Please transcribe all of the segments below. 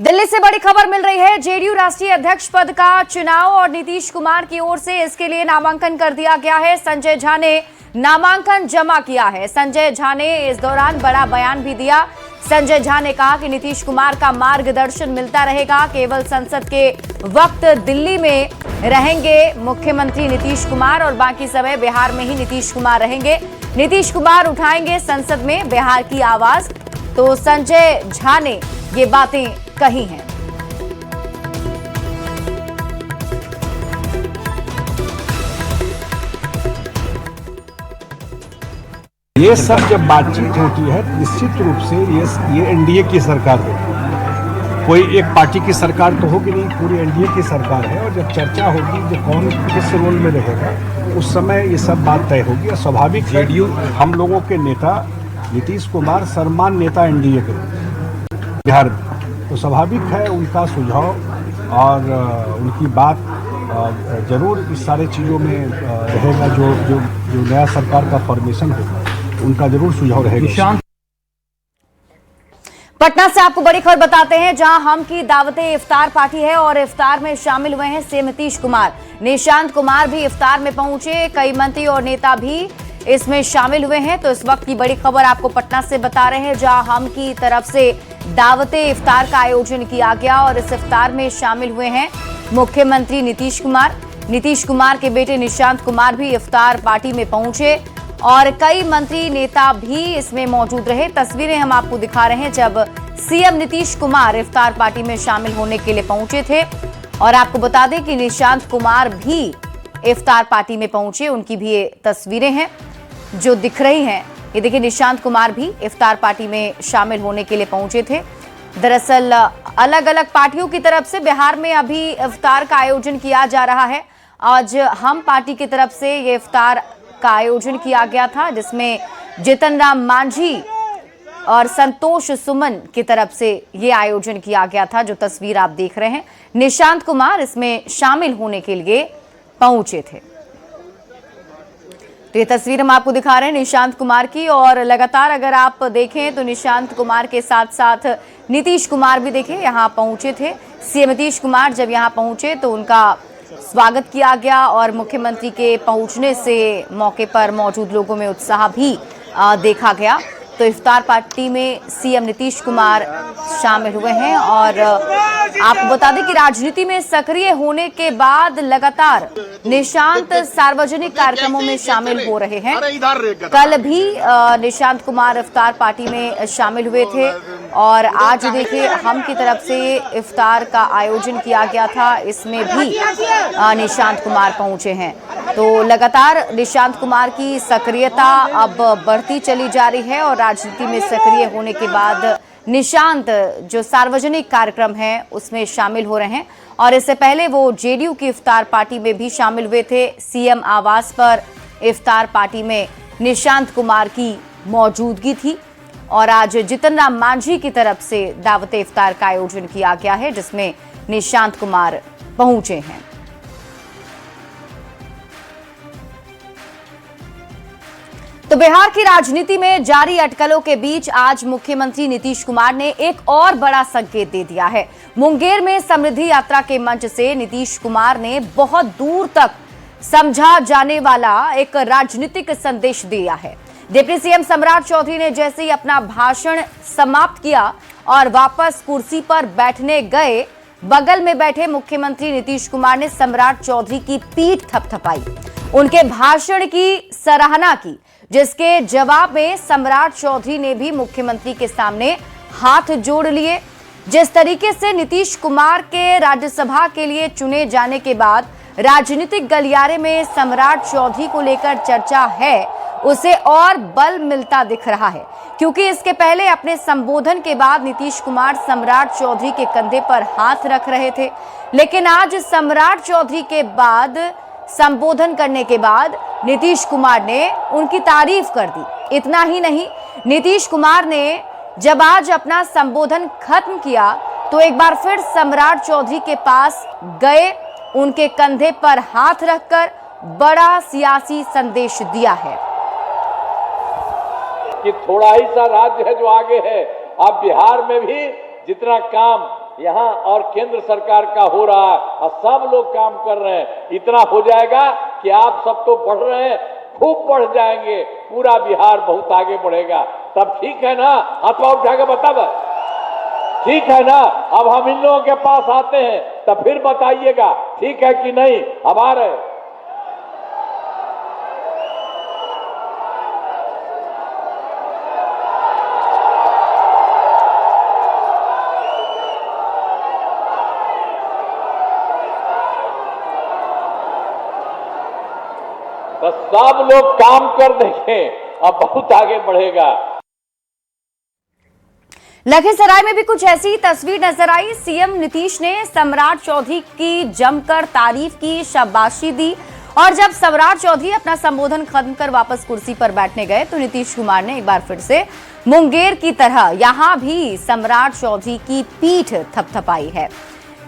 दिल्ली से बड़ी खबर मिल रही है। जेडीयू राष्ट्रीय अध्यक्ष पद का चुनाव और नीतीश कुमार की ओर से इसके लिए नामांकन कर दिया गया है। संजय झा ने नामांकन जमा किया है। संजय झा ने इस दौरान बड़ा बयान भी दिया। संजय झा ने कहा कि नीतीश कुमार का मार्गदर्शन मिलता रहेगा। केवल संसद के वक्त दिल्ली में रहेंगे मुख्यमंत्री नीतीश कुमार और बाकी समय बिहार में ही नीतीश कुमार रहेंगे। नीतीश कुमार उठाएंगे संसद में बिहार की आवाज। तो संजय झा ने ये बातें कही हैं। ये सब जब बातचीत होती है निश्चित रूप से ये एनडीए की सरकार होगी। कोई एक पार्टी की सरकार तो होगी नहीं, पूरी एनडीए की सरकार है। और जब चर्चा होगी जो कौन किस रोल में रहेगा उस समय ये सब बात तय होगी। और स्वाभाविक जेडीयू हम लोगों के नेता नीतीश कुमार सर्वमान्य नेता एनडीए के बिहार में, तो स्वाभाविक है उनका सुझाव और उनकी बात जरूर इस सारे चीज़ों में रहेगा। जो नया सरकार का फॉर्मेशन होगा उनका जरूर सुझाव रहेगा। पटना से आपको बड़ी खबर बताते हैं, जहां हम की दावते इफ्तार पार्टी है और इफ्तार में शामिल हुए हैं सीएम नीतीश कुमार। निशांत कुमार भी इफ्तार में पहुंचे। कई मंत्री और नेता भी इसमें शामिल हुए हैं। तो इस वक्त की बड़ी खबर आपको पटना से बता रहे हैं, जहां हम की तरफ से दावते इफ्तार का आयोजन किया गया और इस इफ्तार में शामिल हुए हैं मुख्यमंत्री नीतीश कुमार। नीतीश कुमार के बेटे निशांत कुमार भी इफ्तार पार्टी में पहुंचे और कई मंत्री नेता भी इसमें मौजूद रहे। तस्वीरें हम आपको दिखा रहे हैं जब सीएम नीतीश कुमार इफ्तार पार्टी में शामिल होने के लिए पहुंचे थे। और आपको बता दें कि निशांत कुमार भी इफ्तार पार्टी में पहुंचे। उनकी भी ये तस्वीरें हैं जो दिख रही हैं। ये देखिए, निशांत कुमार भी इफ्तार पार्टी में शामिल होने के लिए पहुंचे थे। दरअसल अलग अलग पार्टियों की तरफ से बिहार में अभी इफ्तार का आयोजन किया जा रहा है। आज हम पार्टी की तरफ से ये इफ्तार का आयोजन किया गया था, जिसमें जीतन राम मांझी और संतोष सुमन की तरफ से ये आयोजन किया गया था। जो तस्वीर आप देख रहे हैं, निशांत कुमार इसमें शामिल होने के लिए पहुंचे थे। तो ये तस्वीर हम आपको दिखा रहे हैं निशांत कुमार की। और लगातार अगर आप देखें तो निशांत कुमार के साथ साथ नीतीश कुमार भी देखें यहाँ पहुंचे थे। सीएम नीतीश कुमार जब यहाँ पहुंचे तो उनका स्वागत किया गया और मुख्यमंत्री के पहुंचने से मौके पर मौजूद लोगों में उत्साह भी देखा गया। तो इफ्तार पार्टी में सीएम नीतीश कुमार शामिल हुए हैं। और आपको बता दें कि राजनीति में सक्रिय होने के बाद लगातार निशांत सार्वजनिक कार्यक्रमों में शामिल हो रहे हैं। कल भी निशांत कुमार इफ्तार पार्टी में शामिल हुए थे और आज देखिए हम की तरफ से इफ्तार का आयोजन किया गया था, इसमें भी निशांत कुमार पहुंचे हैं। तो लगातार निशांत कुमार की सक्रियता अब बढ़ती चली जा रही है और राजनीति में सक्रिय होने के बाद निशांत जो सार्वजनिक कार्यक्रम है उसमें शामिल हो रहे हैं। और इससे पहले वो जेडीयू की इफ्तार पार्टी में भी शामिल हुए थे। सीएम आवास पर इफ्तार पार्टी में निशांत कुमार की मौजूदगी थी। और आज जीतन राम मांझी की तरफ से दावत इफ्तार का आयोजन किया गया है, जिसमें निशांत कुमार पहुंचे हैं। तो बिहार की राजनीति में जारी अटकलों के बीच आज मुख्यमंत्री नीतीश कुमार ने एक और बड़ा संकेत दे दिया है। मुंगेर में समृद्धि यात्रा के मंच से नीतीश कुमार ने बहुत दूर तक समझा जाने वाला एक राजनीतिक संदेश दिया है। डिप्टी सीएम सम्राट चौधरी ने जैसे ही अपना भाषण समाप्त किया और वापस कुर्सी पर बैठने गए, बगल में बैठे मुख्यमंत्री नीतीश कुमार ने सम्राट चौधरी की पीठ थपथपाई, उनके भाषण की सराहना की, जिसके जवाब में सम्राट चौधरी ने भी मुख्यमंत्री के सामने हाथ जोड़ लिए। जिस तरीके से नीतीश कुमार के राज्यसभा के लिए चुने जाने के बाद राजनीतिक गलियारे में सम्राट चौधरी को लेकर चर्चा है, उसे और बल मिलता दिख रहा है। क्योंकि इसके पहले अपने संबोधन के बाद नीतीश कुमार सम्राट चौधरी के कंधे पर हाथ रख रहे थे, लेकिन आज सम्राट चौधरी के बाद संबोधन करने के बाद नीतीश कुमार ने उनकी तारीफ कर दी। इतना ही नहीं, नीतीश कुमार ने जब आज अपना संबोधन खत्म किया तो एक बार फिर सम्राट चौधरी के पास गए, उनके कंधे पर हाथ रखकर बड़ा सियासी संदेश दिया है कि थोड़ा ही सा राज्य है जो आगे है। अब बिहार में भी जितना काम यहाँ और केंद्र सरकार का हो रहा है और सब लोग काम कर रहे हैं, इतना हो जाएगा कि आप सब तो बढ़ रहे हैं, खूब बढ़ जाएंगे, पूरा बिहार बहुत आगे बढ़ेगा। तब ठीक है ना, हाथ पाँव उठा के बताओ, ठीक है ना। अब हम इन लोगों के पास आते हैं, तब फिर बताइएगा ठीक है कि नहीं। अब आ रहे तो सब लोग काम कर देंगे, अब बहुत आगे बढ़ेगा। लखीसराय में भी कुछ ऐसी ही तस्वीर नजर आई। सीएम नीतीश ने सम्राट चौधरी की जमकर तारीफ की, शाबाशी दी और जब सम्राट चौधरी अपना संबोधन खत्म कर वापस कुर्सी पर बैठने गए तो नीतीश कुमार ने एक बार फिर से मुंगेर की तरह यहां भी सम्राट चौधरी की पीठ थपथपाई है।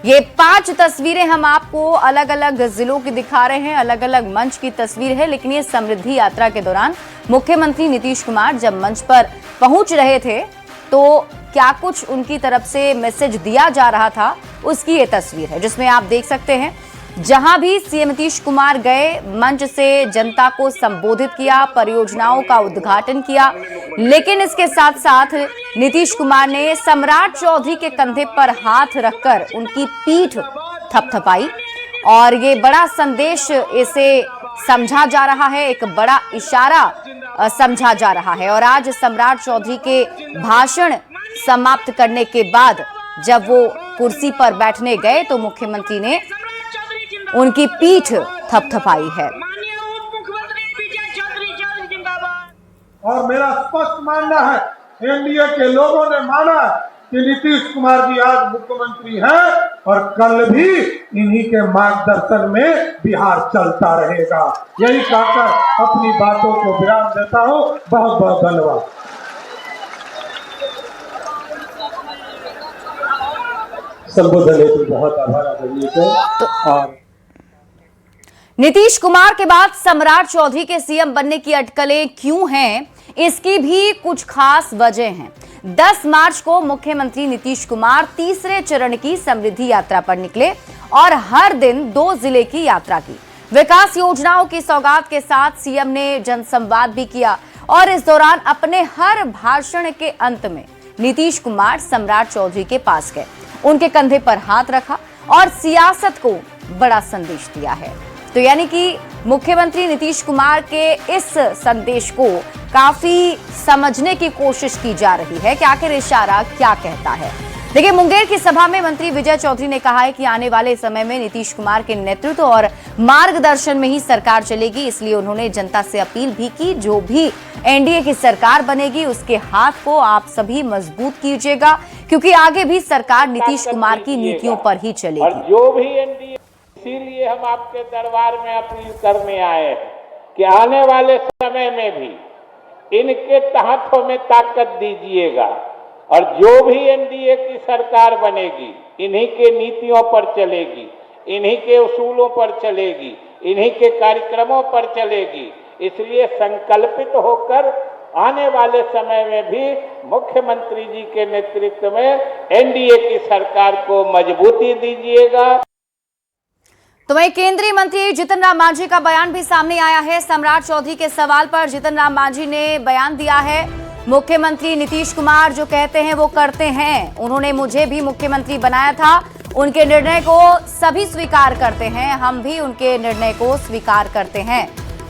ये 5 तस्वीरें हम आपको अलग अलग जिलों की दिखा रहे हैं, अलग अलग मंच की तस्वीर है, लेकिन ये समृद्धि यात्रा के दौरान मुख्यमंत्री नीतीश कुमार जब मंच पर पहुंच रहे थे तो क्या कुछ उनकी तरफ से मैसेज दिया जा रहा था, उसकी ये तस्वीर है जिसमें आप देख सकते हैं जहां भी सीएम नीतीश कुमार गए, मंच से जनता को संबोधित किया, परियोजनाओं का उद्घाटन किया, लेकिन इसके साथ साथ नीतीश कुमार ने सम्राट चौधरी के कंधे पर हाथ रखकर उनकी पीठ थपथपाई और ये बड़ा संदेश इसे समझा जा रहा है, एक बड़ा इशारा समझा जा रहा है। और आज सम्राट चौधरी के भाषण समाप्त करने के बाद जब वो कुर्सी पर बैठने गए तो मुख्यमंत्री ने उनकी पीठ थपथपाई है। और मेरा स्पष्ट मानना है, एनडीए के लोगों ने माना कि नीतीश कुमार जी आज मुख्यमंत्री हैं और कल भी इन्हीं के मार्गदर्शन में बिहार चलता रहेगा। यही कहकर अपनी बातों को विराम देता हूं। बहुत बहुत धन्यवाद। संबोधन हेतु बहुत आभार आदरणीय को। और नीतीश कुमार के बाद सम्राट चौधरी के सीएम बनने की अटकलें क्यों हैं, इसकी भी कुछ खास वजह हैं। 10 मार्च को मुख्यमंत्री नीतीश कुमार तीसरे चरण की समृद्धि यात्रा पर निकले और हर दिन 2 जिले की यात्रा की। विकास योजनाओं की सौगात के साथ सीएम ने जनसंवाद भी किया और इस दौरान अपने हर भाषण के अंत में नीतीश कुमार सम्राट चौधरी के पास गए, उनके कंधे पर हाथ रखा और सियासत को बड़ा संदेश दिया है। तो यानी कि मुख्यमंत्री नीतीश कुमार के इस संदेश को काफी समझने की कोशिश की जा रही है कि आखिर इशारा क्या कहता है। देखिए, मुंगेर की सभा में मंत्री विजय चौधरी ने कहा है कि आने वाले समय में नीतीश कुमार के नेतृत्व और मार्गदर्शन में ही सरकार चलेगी, इसलिए उन्होंने जनता से अपील भी की, जो भी एनडीए की सरकार बनेगी उसके हाथ को आप सभी मजबूत कीजिएगा, क्योंकि आगे भी सरकार नीतीश कुमार की नीतियों पर ही चलेगी। और जो भी एनडीए, इसीलिए हम आपके दरबार में अपील करने आए हैं कि आने वाले समय में भी इनके तहतों में ताकत दीजिएगा और जो भी एनडीए की सरकार बनेगी इन्हीं के नीतियों पर चलेगी, इन्हीं के उसूलों पर चलेगी, इन्हीं के कार्यक्रमों पर चलेगी। इसलिए संकल्पित होकर आने वाले समय में भी मुख्यमंत्री जी के नेतृत्व में एनडीए की सरकार को मजबूती दीजिएगा। तो वहीं केंद्रीय मंत्री जीतन राम मांझी का बयान भी सामने आया है। सम्राट चौधरी के सवाल पर जीतन राम मांझी ने बयान दिया है। मुख्यमंत्री नीतीश कुमार जो कहते हैं वो करते हैं, उन्होंने मुझे भी मुख्यमंत्री बनाया था, उनके निर्णय को सभी स्वीकार करते हैं, हम भी उनके निर्णय को स्वीकार करते हैं।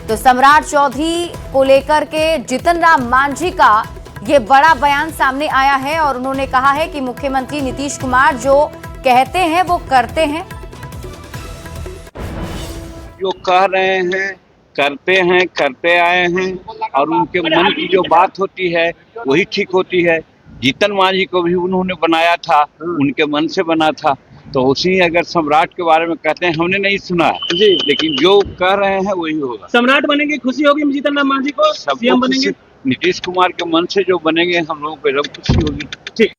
तो सम्राट चौधरी को लेकर के जीतन राम मांझी का ये बड़ा बयान सामने आया है और उन्होंने कहा है कि मुख्यमंत्री नीतीश कुमार जो कहते हैं वो करते हैं। जो कह रहे हैं करते आए हैं और उनके मन की जो बात होती है वही ठीक होती है। जीतन मांझी को भी उन्होंने बनाया था, उनके मन से बना था, तो उसी अगर सम्राट के बारे में कहते हैं हमने नहीं सुना जी, लेकिन जो कह रहे हैं वही होगा। सम्राट बनेंगे, खुशी होगी जीतन राम मांझी को, सीएम बनेंगे। नीतीश कुमार के मन से जो बनेंगे हम लोगों को एकदम खुशी होगी। ठीक।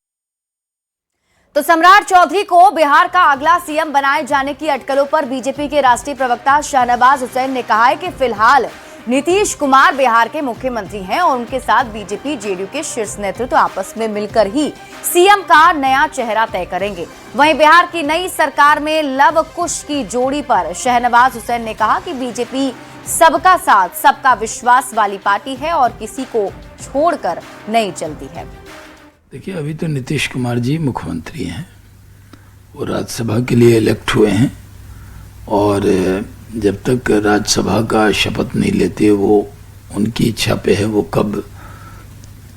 तो सम्राट चौधरी को बिहार का अगला सीएम बनाए जाने की अटकलों पर बीजेपी के राष्ट्रीय प्रवक्ता शाहनवाज हुसैन ने कहा है कि फिलहाल नीतीश कुमार बिहार के मुख्यमंत्री हैं और उनके साथ बीजेपी जेडीयू के शीर्ष नेतृत्व आपस में मिलकर ही सीएम का नया चेहरा तय करेंगे। वहीं बिहार की नई सरकार में लव कुश की जोड़ी पर शहनवाज हुसैन ने कहा कि बीजेपी सबका साथ सबका विश्वास वाली पार्टी है और किसी को छोड़कर नहीं चलती है। देखिए, अभी तो नीतीश कुमार जी मुख्यमंत्री हैं, वो राज्यसभा के लिए इलेक्ट हुए हैं और जब तक राज्यसभा का शपथ नहीं लेते वो उनकी इच्छा पे है वो कब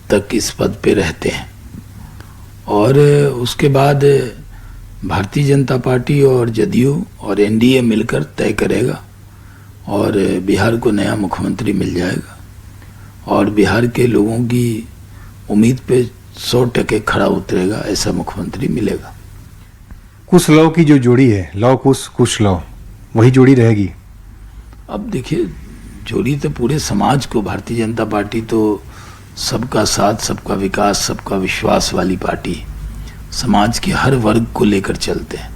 तक इस पद पे रहते हैं। और उसके बाद भारतीय जनता पार्टी और जदयू और एनडीए मिलकर तय करेगा और बिहार को नया मुख्यमंत्री मिल जाएगा और बिहार के लोगों की उम्मीद पे 100% खड़ा उतरेगा, ऐसा मुख्यमंत्री मिलेगा। कुश लव की जो जोड़ी है, लव कुश कुश लव, वही जोड़ी रहेगी। अब देखिए, जोड़ी तो पूरे समाज को, भारतीय जनता पार्टी तो सबका साथ सबका विकास सबका विश्वास वाली पार्टी है, समाज के हर वर्ग को लेकर चलते हैं,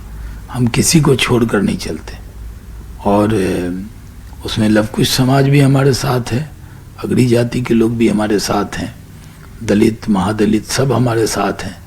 हम किसी को छोड़कर नहीं चलते। और उसमें लवकुश समाज भी हमारे साथ है, अगड़ी जाति के लोग भी हमारे साथ हैं, दलित महादलित सब हमारे साथ हैं।